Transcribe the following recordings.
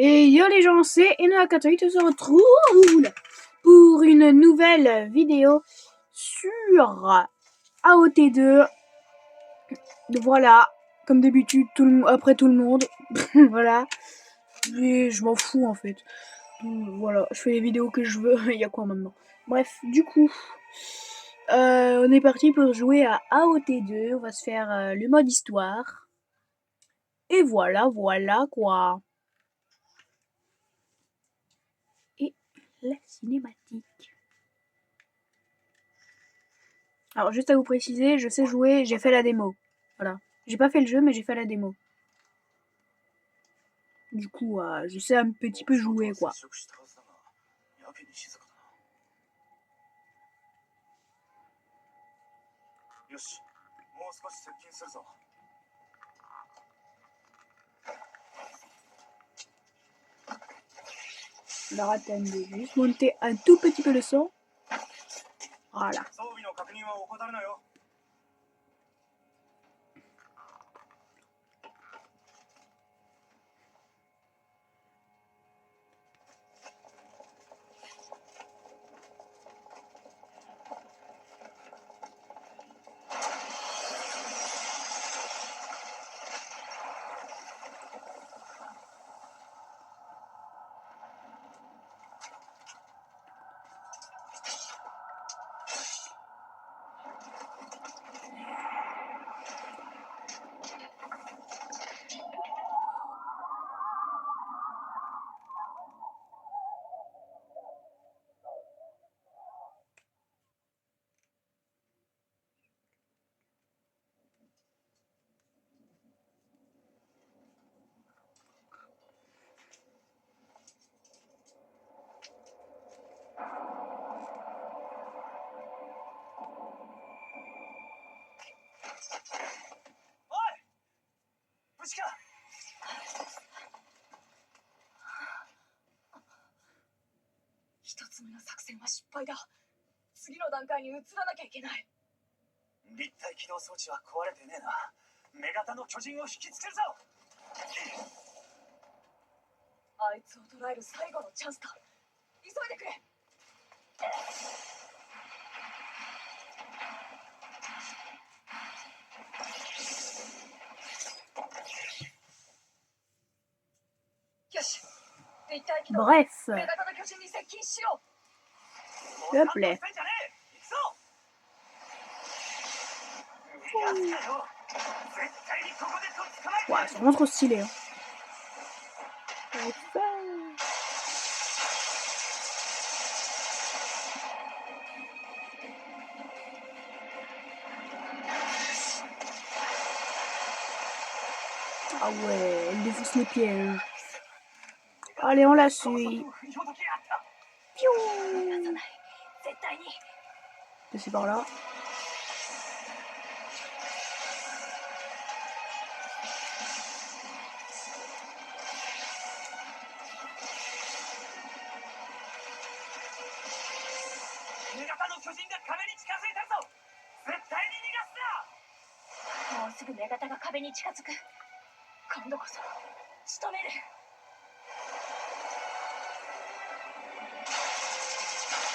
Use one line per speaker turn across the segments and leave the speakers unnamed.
Et yo les gens, c'est Enoa88, on se retrouve pour une nouvelle vidéo sur AOT2. Voilà, comme d'habitude, après tout le monde. Voilà, et je m'en fous en fait. Voilà, je fais les vidéos que je veux, il y a quoi maintenant? Bref, du coup, on est parti pour jouer à AOT2, on va se faire le mode histoire. Et voilà quoi. Et la cinématique. Alors juste à vous préciser, je sais jouer, j'ai fait la démo. Voilà. J'ai pas fait le jeu mais j'ai fait la démo. Du coup, je sais un petit peu jouer quoi. Alors attendez, juste monter un tout petit peu le son. Voilà. Bref. S'il te plaît. Ouais, c'est vraiment trop stylé. Hein. Ah ouais, elle défonce les pièges. Allez, on la suit. C'est par là.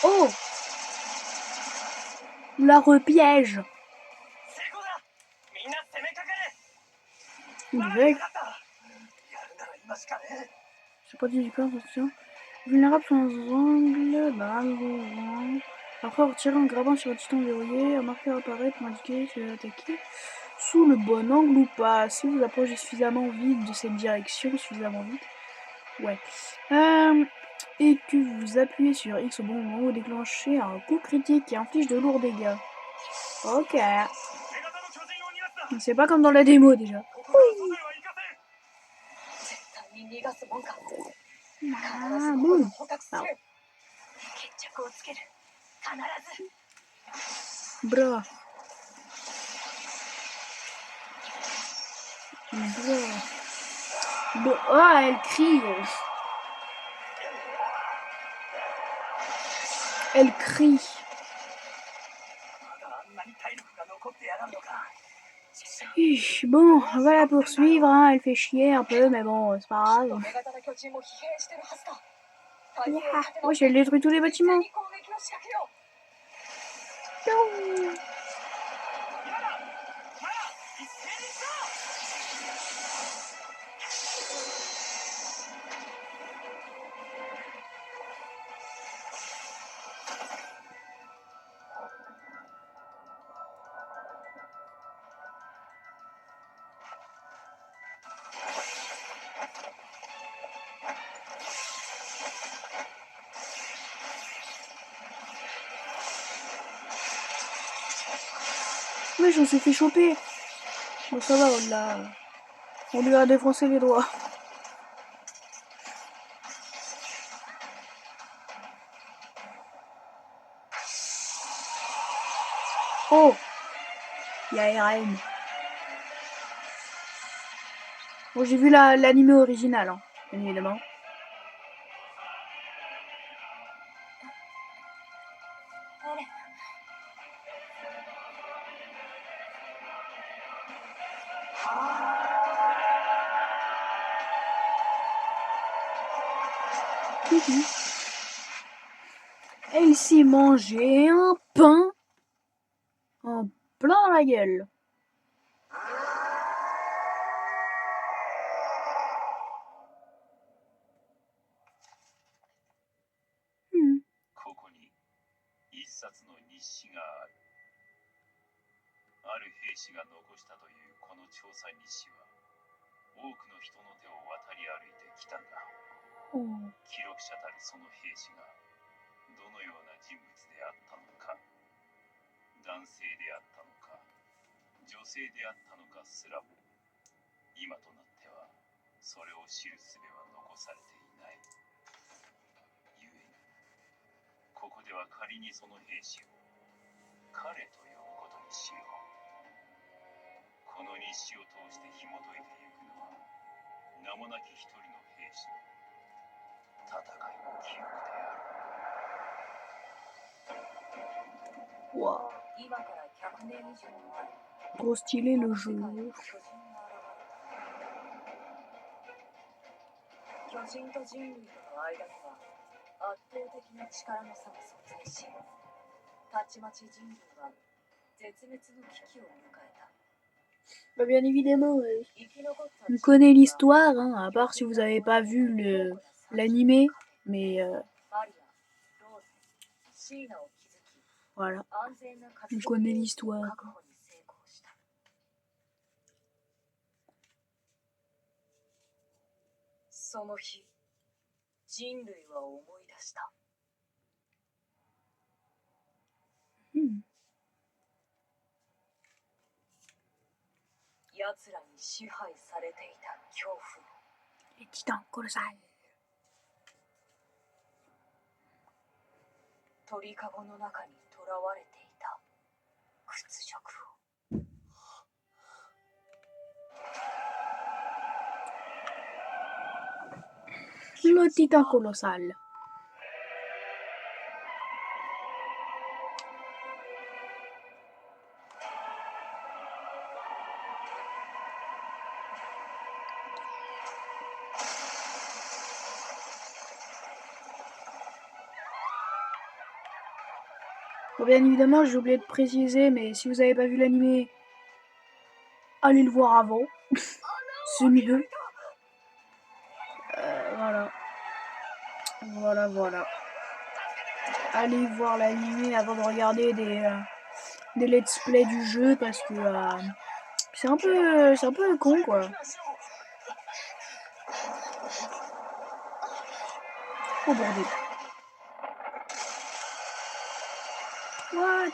Oh! La repiège. J'ai pas dit du corps, attention. Vulnérable sans angle, bravo. Après, retirer en grabant sur un titan verrouillé, un marqueur apparaît pour indiquer si vous attaquez sous le bon angle ou pas. Si vous approchez suffisamment vite de cette direction, suffisamment vite, ouais. Et que vous appuyez sur X au bon moment, vous déclenchez un coup critique qui inflige de lourds dégâts. Ok. C'est pas comme dans la démo déjà. Ah bon. Bra. Oh, elle crie. Elle crie. Bon, on va la poursuivre, hein. Elle fait chier un peu, mais bon, c'est pas grave. Yeah. Oh, j'ai détruit tous les bâtiments. Non. Oui, j'en suis fait choper. Bon, ça va, on lui a défoncé les doigts. Oh, il y a Eren. Bon, j'ai vu l'anime original, hein, bien évidemment. Et il s'est mangé un pain en plein dans la gueule. Hmm.
ここに一冊の日誌がある。ある兵士が残したというこの調査日誌は、多くの人の手を渡り歩いてきたんだ。記録者たるその兵士がどのような人物であったのか、男性であったのか、女性であったのかすらも、今となってはそれを知る術は残されていない。ゆえに、ここでは仮にその兵士を彼と呼ぶことにしよう。この日誌を通して紐解いていくのは、名もなき一人の兵士の戦いの記憶である。
Wow. Trop stylé le jeu.
巨人と人類との間には圧倒的な力の差が存在したちまち人類は絶滅の危機を迎えた。
Bah, bien évidemment, on connaît l'histoire, hein, à part si vous n'avez pas vu l'animé, mais voilà, on connaît l'histoire.
その日、人類は思い出した。奴らに支配されていた恐怖。
Les titans colossales.
鳥かごの中に囚われていた屈辱を。
Le titan colossal. Bon, bien évidemment, j'ai oublié de préciser, mais si vous n'avez pas vu l'animé, allez le voir avant. C'est mieux. Voilà. Voilà. Allez voir l'animé avant de regarder des let's play du jeu parce que c'est un peu con quoi. Oh bordel. What?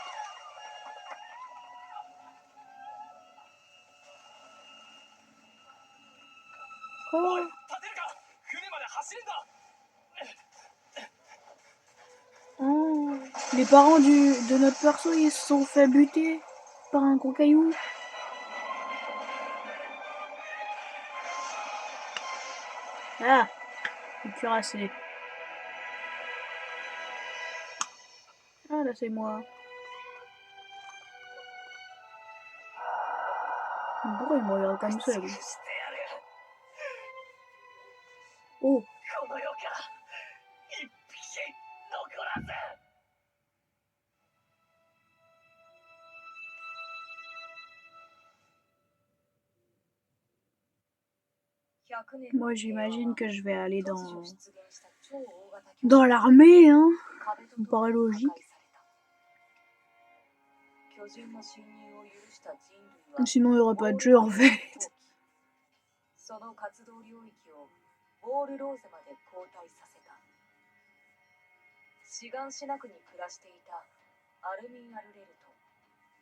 Oh. Oh. Les parents de notre perso, ils se sont fait buter par un gros caillou. Ah, le cuirassé. Ah là c'est moi. Pourquoi il me regarde comme ça, lui? Oh. Moi, j'imagine que je vais aller dans l'armée, hein. Ça me paraît logique. Sinon, il n'y aurait pas de jeu, en fait.
その活動領域をボールローゼまで後退させた。志願しなくに暮らしていたアルミン・アルレルと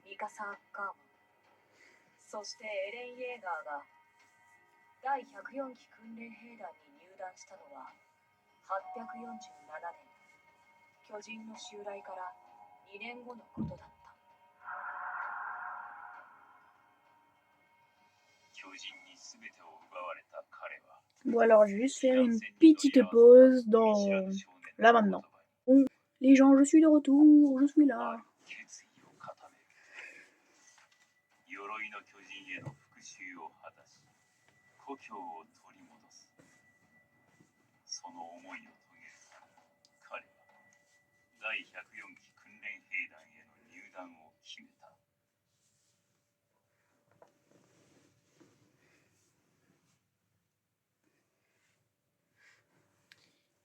ミカサ・アッカーモン、そしてエレン・イェーガーが第104期訓練兵団に入団したのは847年、巨人の襲来から2年後のことだった。
巨人に全てを奪われた彼は
Bon, alors, je vais juste faire une petite pause dans... Là, maintenant. Bon, les gens, je suis de retour, je suis là.
決意を固める。鎧の巨人への復讐を果たし、故郷を取り戻す。その思いを遂げるため、彼は第104期訓練兵団への入団を決めた。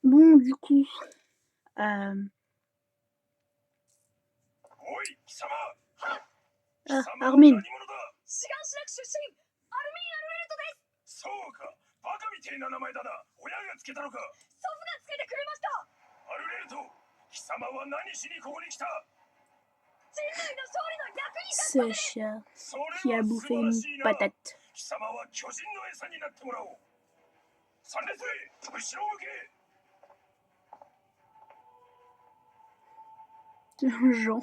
Bon, du coup...
おい、貴様！
Ah, Armin.
志願しなく出身、アルミン・アルレルトです。
そうか、バカみてえな名前だな。親がつけたのか。
祖父がつけてくれました。
アルレルト、貴様は何しにここに来た。
人類の勝利の役に立つため。
Ce chat qui a bouffé une patate.
貴様は巨人の餌になってもらおう。参列へ、後ろを向け。
Jean.
貴様は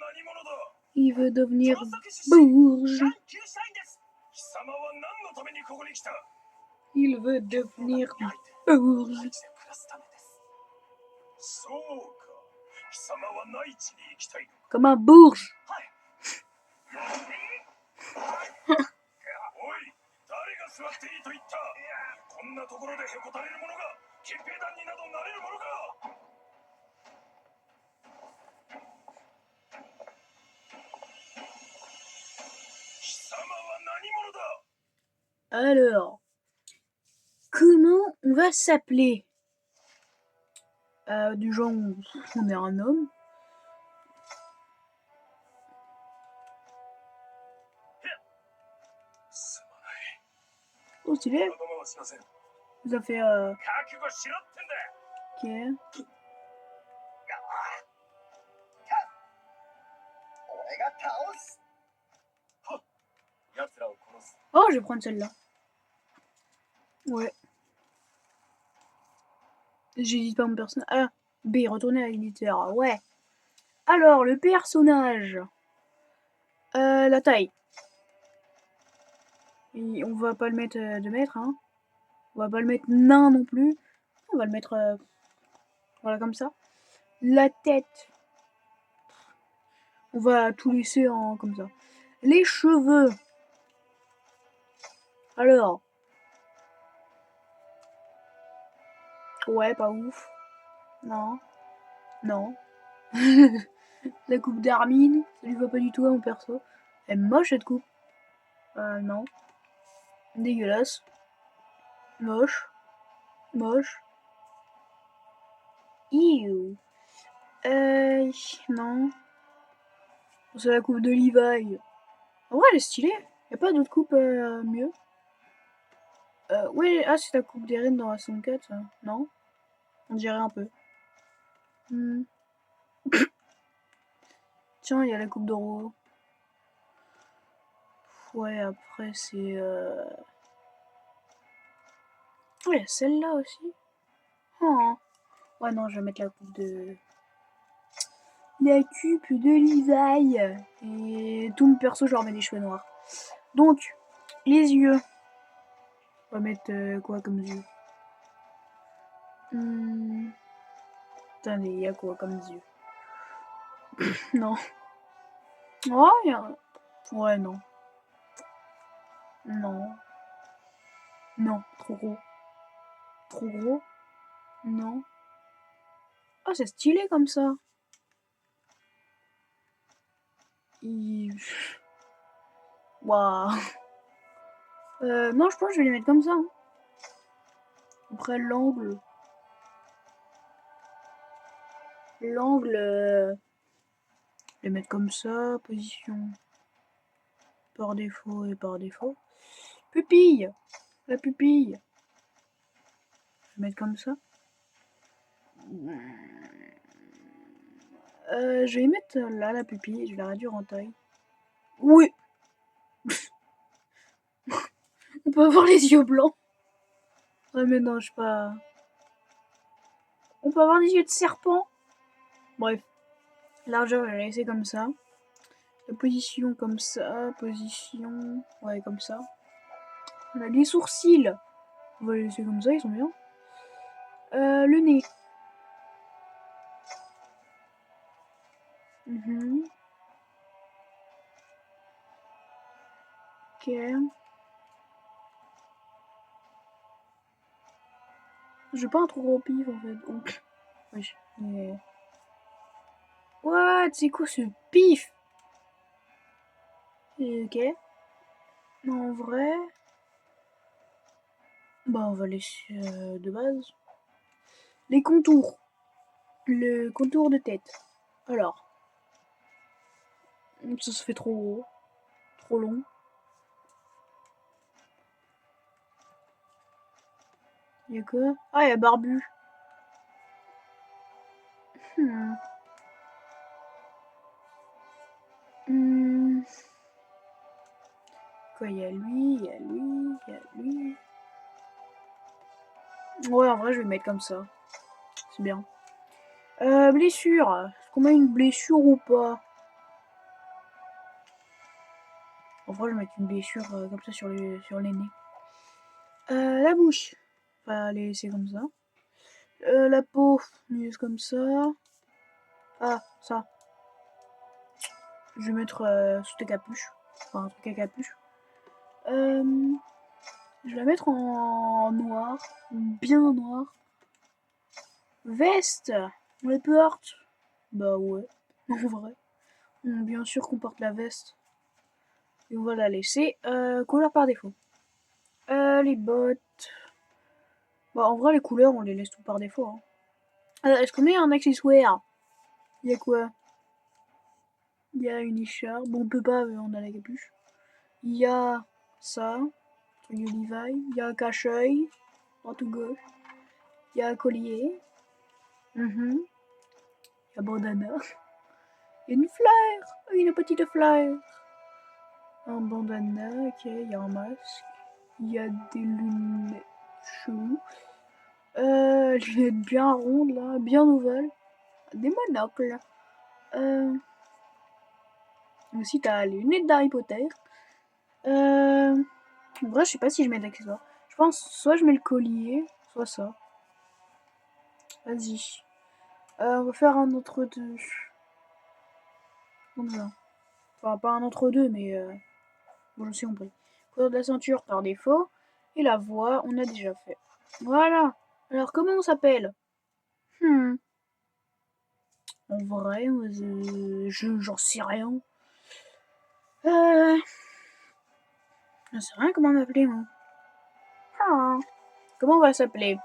何者だ。
Il veut devenir bourge.
貴様は何のためにここに来た。
Il veut devenir bourge.
そうか、貴様は内地に行きたいのか。
Comme un bourge.
おい、誰が座っていいと言った。こんなところでへこたれる者が憲兵団になどなれるものか。
Alors, comment on va s'appeler? Du genre, on est un homme. Oh, stylé. Ça fait ok. Oh, je vais prendre celle-là. Ouais. J'hésite pas mon personnage. Ah, B, retourner à l'éditeur. Ouais. Alors, le personnage. La taille. Et on va pas le mettre 2 mètres, hein. On va pas le mettre nain non plus. On va le mettre... voilà, comme ça. La tête. On va tout laisser en comme ça. Les cheveux. Alors. Ouais, pas ouf. Non. Non. La coupe d'Armin, ça lui va pas du tout à mon perso. Elle est moche cette coupe. Non. Dégueulasse. Moche. Moche. Ew. Non. C'est la coupe de Levi. En vrai, elle est stylée. Y'a pas d'autre coupe mieux. Ouais, ah, c'est la coupe d'Eren dans la 64, ça. Non? On dirait un peu. Tiens, il y a la coupe de Ro. Ouais, après, c'est... Oh, il y a celle-là aussi. Oh. Ouais, non, je vais mettre la coupe de... La coupe de Levi. Et tout mon perso, je leur mets des cheveux noirs. Donc, les yeux. On va mettre quoi comme yeux? Attendez, il y a quoi comme yeux? Non. Oh, il y a... Ouais, non. Non. Non, trop gros. Trop gros. Non. Ah, c'est stylé comme ça. Waouh. Non, je pense que je vais les mettre comme ça. Hein. Après, l'angle. L'angle. Les mettre comme ça. Position. Par défaut et par défaut. Pupille. La pupille. Je vais mettre comme ça. Je vais mettre là la pupille. Je vais la réduire en taille. Oui. On peut avoir les yeux blancs. Ouais, mais non, je sais pas. On peut avoir des yeux de serpent. Bref. Largeur, je vais la laisser comme ça. La position comme ça. Position. Ouais, comme ça. On a les sourcils. On va les laisser comme ça, ils sont bien. Le nez. Ok. J'ai pas un trop gros pif en fait. Donc. Wesh. Mais... What? C'est quoi ce pif? Ok. En vrai. Bah, on va laisser de base. Les contours. Le contour de tête. Alors. Ça se fait trop gros. Trop long. Y'a quoi? Ah, y'a Barbu. Quoi, y'a lui, y'a lui, y'a lui. Ouais, en vrai, je vais mettre comme ça. C'est bien. Blessure. Est-ce qu'on a une blessure ou pas? En vrai, je vais mettre une blessure comme ça sur les nez. La bouche. On va les laisser comme ça. La peau, on laisse comme ça. Ah, ça. Je vais mettre sous tes capuches. Enfin, un truc à capuche. Je vais la mettre en noir. Bien noir. Veste. On les porte. Bah ouais. En vrai. Bien sûr qu'on porte la veste. Et on va la laisser. Couleur par défaut. Les bottes. Bah en vrai les couleurs on les laisse tout par défaut. Hein. Est-ce qu'on met un accessoire? Y'a quoi? Y'a une écharpe. Bon on peut pas, on a la capuche. Y'a ça. Truc de Levi. Y'a un cache-œil. Droite ou gauche. Y'a un collier. Y'a bandana. Y'a une fleur. Une petite fleur. Un bandana, ok, y'a un masque. Y'a des lunettes cheloues. Lunettes bien rondes là, bien ovales. Des monocles. Aussi t'as les lunettes d'Harry Potter. En vrai, je sais pas si je mets d'accessoires. Je pense soit je mets le collier, soit ça. Vas-y. On va faire un entre-deux. Comme ça. Enfin, pas un entre-deux, mais bon, je sais compris. Couleur de la ceinture par défaut. Et la voix, on a déjà fait. Voilà. Alors, comment on s'appelle? En vrai, j'en sais rien. J'en sais rien comment m'appeler, moi. Comment on va s'appeler?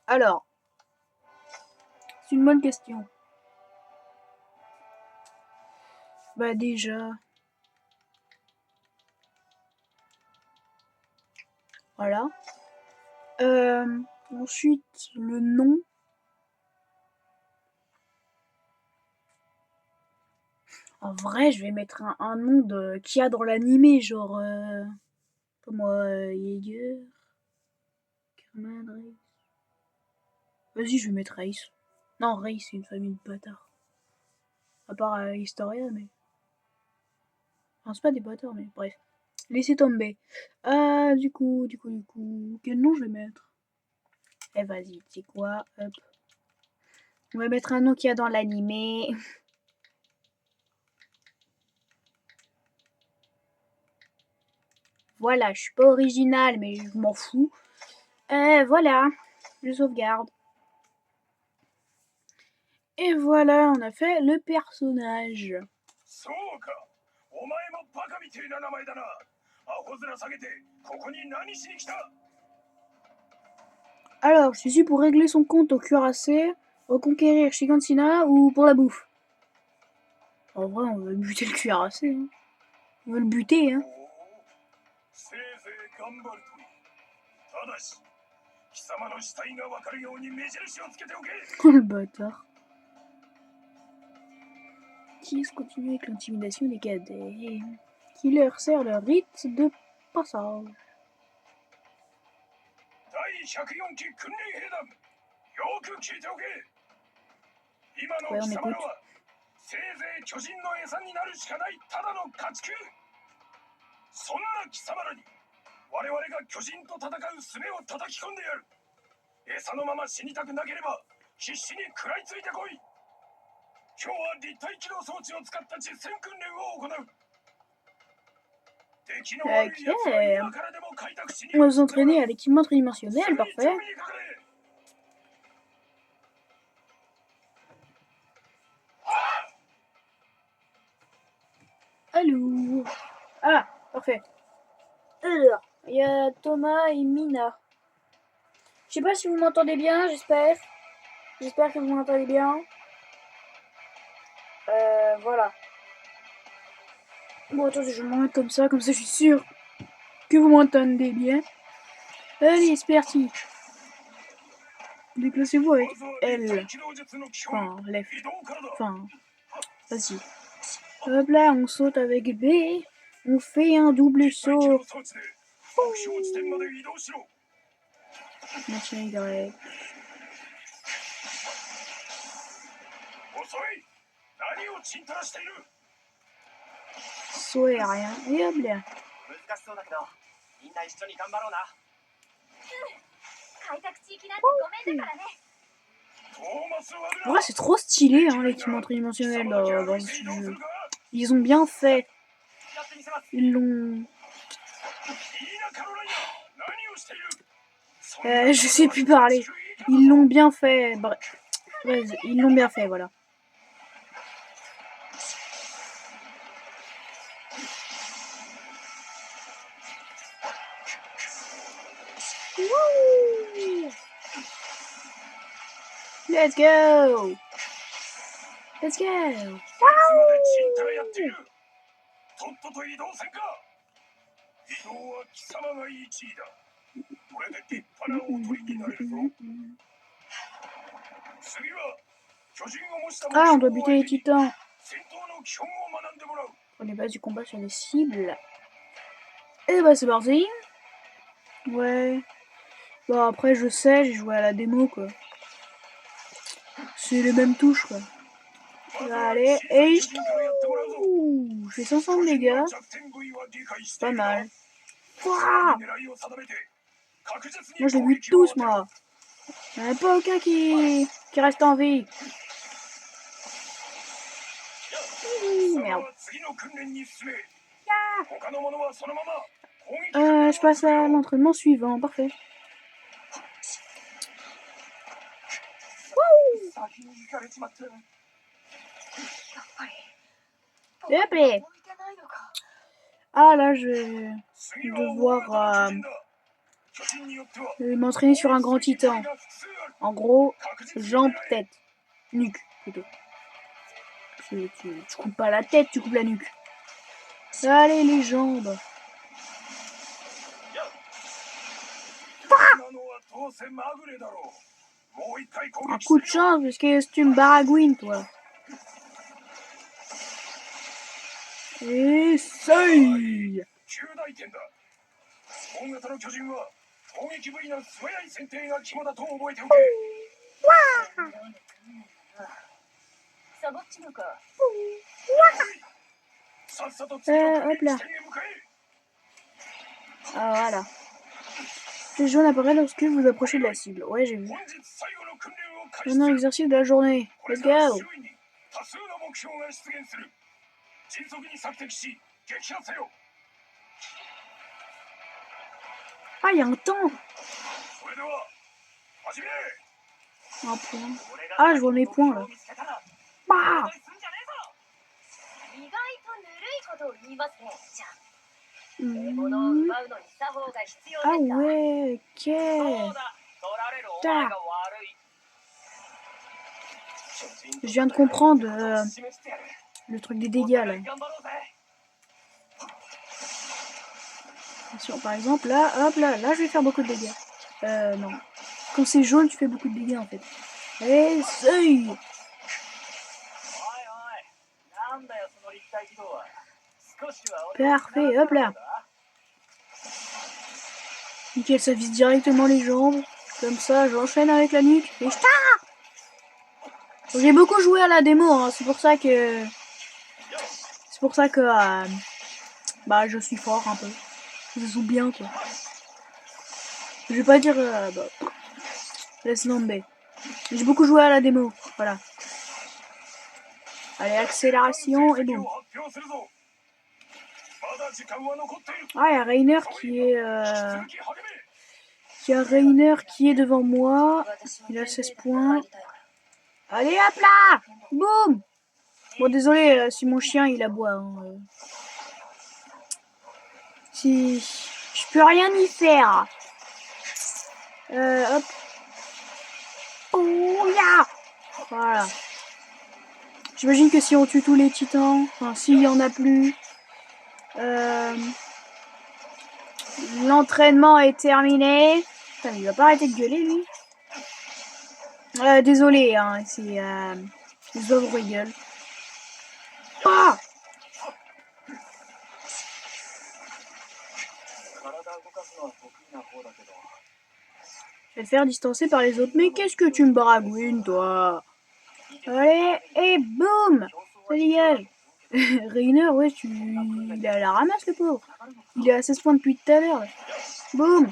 Alors, c'est une bonne question. Bah déjà... Voilà. Ensuite, le nom. En vrai, je vais mettre un nom qu'il y a dans l'animé, genre... Comme moi, Jaeger. Carmen, Race. Vas-y, je vais mettre Race. Non, Race, c'est une famille de bâtards. À part Historia, mais... Enfin, c'est pas des bâtards, mais bref. Laissez tomber. Du coup... Quel nom je vais mettre? Eh, vas-y, tu sais quoi? Hop. On va mettre un nom qu'il y a dans l'animé. Voilà, je suis pas original, mais je m'en fous. Voilà, je sauvegarde. Et voilà, on a fait le personnage. Alors, je suis ici pour régler son compte au cuirassé, reconquérir Shigansina ou pour la bouffe. En vrai, on veut buter le cuirassé. Hein. On veut le buter, hein. Oh le bâtard. Qui continue avec l'intimidation des cadets, qui leur sert le rite de passage. Ouais, on écoute. Ok. On va s'entraîner à l'équipement tridimensionnel, parfait. Allô. Ah, parfait. Alors, il y a Thomas et Mina. Je sais pas si vous m'entendez bien, j'espère. J'espère que vous m'entendez bien. Voilà. Bon, attendez, je vais m'en mettre comme ça je suis sûr que vous m'entendez bien. Allez, c'est parti. Déplacez-vous avec L. Enfin, left. Enfin, vas-y. Hop là, on saute avec B. On fait un double saut. Maintien Y. Saut aérien. Et hop là. Ouais, c'est trop stylé, hein, l'équipement tridimensionnel dans ce jeu. Ils ont bien fait. Ils l'ont... je sais plus parler. Ils l'ont bien fait. Bref. Ouais, ils l'ont bien fait, voilà. Woo! Let's go! Let's go! Wow! Ah, on doit buter les titans. On les bases du combat sur les cibles. Et bah c'est parti. Ouais. Bon après je sais, j'ai joué à la démo quoi. C'est les mêmes touches quoi. Allez, et je fais 500 de dégâts. Pas mal. Ouah, moi je les bute tous moi. Il n'y en a pas aucun qui reste en vie. Merde. Je passe à l'entraînement suivant, parfait. Hop là. Ah là, je vais devoir m'entraîner sur un grand titan. En gros, jambes, tête, nuque plutôt. Tu coupes pas la tête, tu coupes la nuque. Allez les jambes. Un coup de chance parce que tu me baragouines toi. Essaye. Hop là. Ah voilà. Le jaune apparaît lorsque vous approchez de la cible. Ouais, j'ai vu. Dernier exercice de la journée. Let's go. Ah, il y a un temps. Un point. Ah, je vois mes points là. Bah Ah ouais, ok. Ta. Je viens de comprendre le truc des dégâts là. Attention, par exemple, là, hop là, je vais faire beaucoup de dégâts. Non. Quand c'est jaune, tu fais beaucoup de dégâts en fait. Essaye. Parfait, hop là. Nickel, ça vise directement les jambes. Comme ça, j'enchaîne avec la nuque. Et j'ai beaucoup joué à la démo, hein. C'est pour ça que... bah, je suis fort un peu. Je joue bien, quoi. Je vais pas dire... bah, laisse tomber. J'ai beaucoup joué à la démo, voilà. Allez, accélération et boum. Ah, il y a Reiner qui est... Il y a Reiner qui est devant moi. Il a 16 points. Allez, hop là. Boum. Bon, désolé si mon chien, il aboie. Hein. Si... Je peux rien y faire. Hop. Oh, yeah. Voilà. J'imagine que si on tue tous les titans, enfin, s'il y en a plus... l'entraînement est terminé. Putain, il va pas arrêter de gueuler, lui. Désolé, hein, c'est... les ouvre gueule. Ah! Je vais te faire distancer par les autres. Mais qu'est-ce que tu me baragouines, toi? Allez, et boum! Ça dégage. Reiner, ouais, il a la ramasse, le pauvre. Il est à 16 points depuis tout à l'heure. Boum!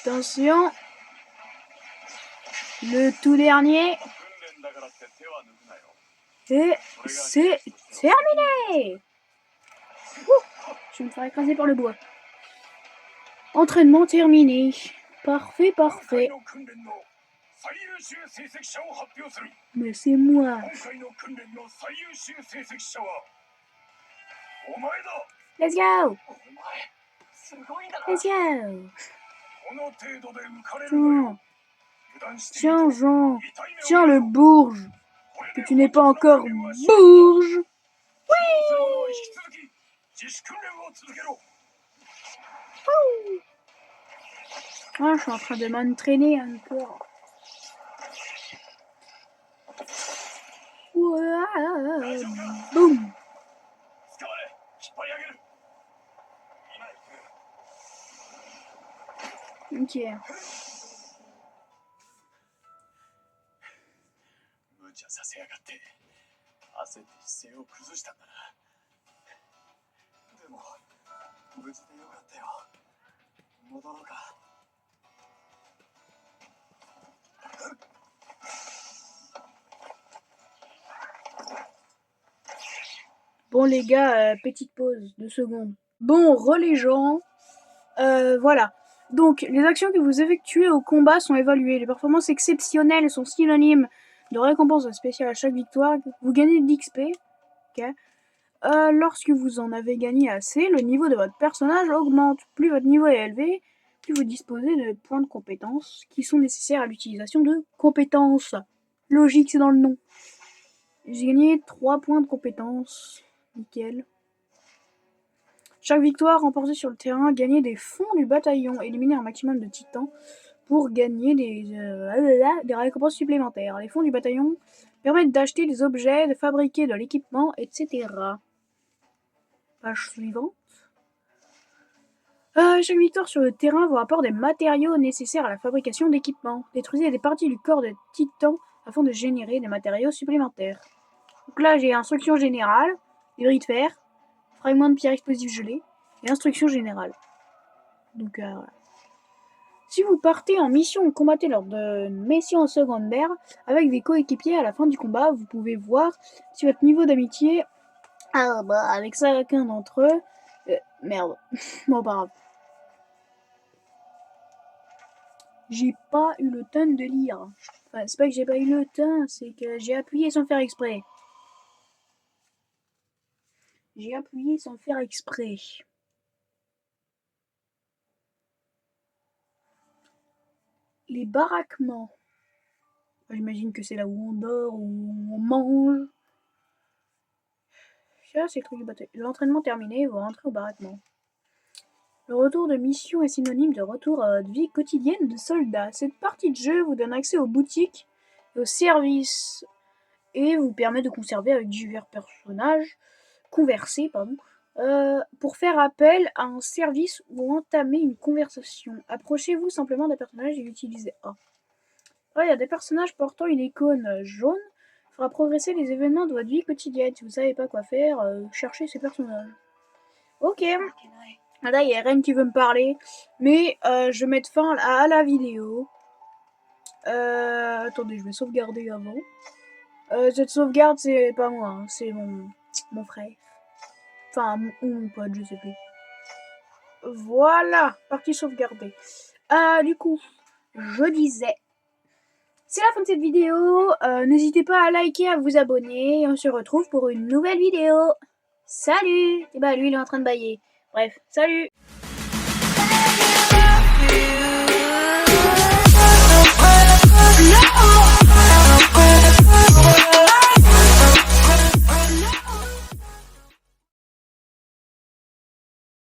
Attention. Le tout dernier. Et c'est terminé! Je vais me faire écraser par le bois. Entraînement terminé. Parfait, parfait. Mais c'est moi. Let's go! Let's go! Tiens, Jean. Tiens, le bourge. Que tu n'es pas encore bourge. Oui! Ah, je suis en train de m'entraîner encore. Boum! Ok. Bon les gars, petite pause, 2 secondes. Bon, les gens. Voilà. Donc, les actions que vous effectuez au combat sont évaluées. Les performances exceptionnelles sont synonymes de récompenses spéciales à chaque victoire. Vous gagnez de l'XP. Okay. Lorsque vous en avez gagné assez, le niveau de votre personnage augmente. Plus votre niveau est élevé, plus vous disposez de points de compétences qui sont nécessaires à l'utilisation de compétences. Logique, c'est dans le nom. J'ai gagné 3 points de compétences. Nickel. Chaque victoire remportée sur le terrain, gagner des fonds du bataillon, éliminer un maximum de titans pour gagner des récompenses supplémentaires. Les fonds du bataillon permettent d'acheter des objets, de fabriquer de l'équipement, etc. Page suivante. Chaque victoire sur le terrain vous apporte des matériaux nécessaires à la fabrication d'équipements. Détruisez des parties du corps de titan afin de générer des matériaux supplémentaires. Donc là, j'ai instruction générale, débris de fer, fragments de pierre explosive gelée et instruction générale. Donc voilà. Si vous partez en mission ou combattez lors de missions secondaires avec des coéquipiers à la fin du combat, vous pouvez voir si votre niveau d'amitié avec chacun d'entre eux. Merde, bon pas grave. j'ai pas eu le temps de lire. Enfin, c'est pas que j'ai pas eu le temps, c'est que j'ai appuyé sans faire exprès. J'ai appuyé sans faire exprès. Les baraquements. J'imagine que c'est là où on dort, où on mange. Ça, c'est le truc du bateau. L'entraînement terminé, vous rentrez au baraquement. Le retour de mission est synonyme de retour à votre vie quotidienne de soldat. Cette partie de jeu vous donne accès aux boutiques et aux services et vous permet de conserver avec divers personnages, pour faire appel à un service ou entamer une conversation. Approchez-vous simplement d'un personnage et utilisez A. Il y a des personnages portant une icône jaune. Fera progresser les événements de votre vie quotidienne. Si vous savez pas quoi faire, cherchez ces personnages. Ok. Là, il y a Ren qui veut me parler. Mais je vais mettre fin à la vidéo. Attendez, je vais sauvegarder avant. Cette sauvegarde, c'est pas moi, hein, c'est mon frère. Enfin, mon pote, je sais plus. Voilà, partie sauvegardée. Du coup, je disais, c'est la fin de cette vidéo. N'hésitez pas à liker, à vous abonner. Et on se retrouve pour une nouvelle vidéo. Salut! Et bah lui, il est en train de bailler. Bref, salut!